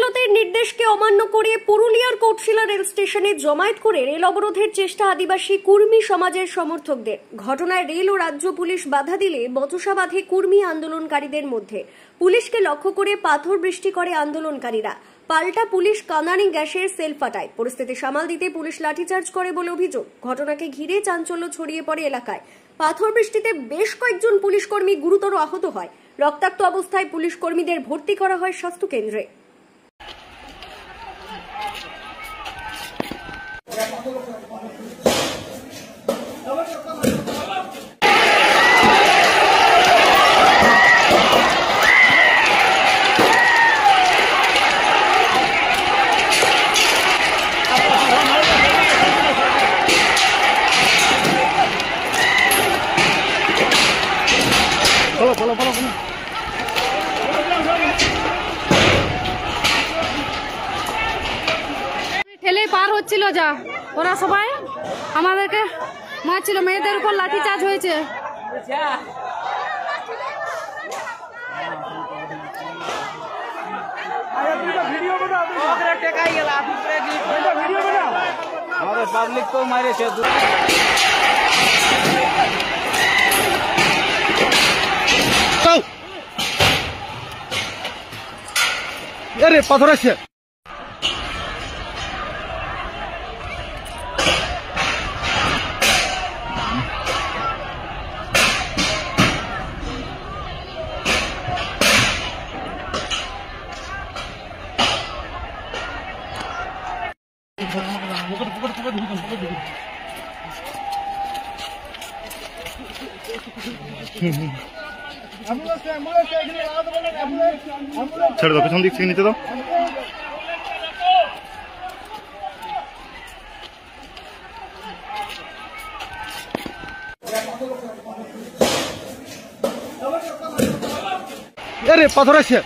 আদালতের নির্দেশকে অমান্য করে পুরুলিয়ার কোটশিলা রেল স্টেশনে জমায়েত করে রেল অবরোধের চেষ্টা আদিবাসী কুর্মী সমাজের সমর্থকদের। ঘটনায় রেল ও রাজ্য পুলিশ বাধা দিলে বচসা বাঁধে কুর্মী আন্দোলনকারীদের মধ্যে। পুলিশকে লক্ষ্য করে পাথর বৃষ্টি করে আন্দোলনকারীরা। পাল্টা পুলিশ কাঁদানি গ্যাসের সেল ফাটায়। পরিস্থিতি সামাল দিতে পুলিশ লাঠিচার্জ করে বলে অভিযোগ। ঘটনাকে ঘিরে চাঞ্চল্য ছড়িয়ে পড়ে এলাকায়। পাথর বৃষ্টিতে বেশ কয়েকজন পুলিশ কর্মী গুরুতর আহত হয়। রক্তাক্ত অবস্থায় পুলিশ কর্মীদের ভর্তি করা হয় স্বাস্থ্য কেন্দ্রে। ঠেলে পার হচ্ছিল যা ওরা সবাই আমাদেরকে মারছিল, মেয়েদের উপর লাঠিচার্জ হয়েছে। আমাদের পাবলিক তো মারেছে। আরে পাথর আছে। ছেড়ে দাও, পেছন দিক থেকে নিতে দাও। আরে পাথর আছে।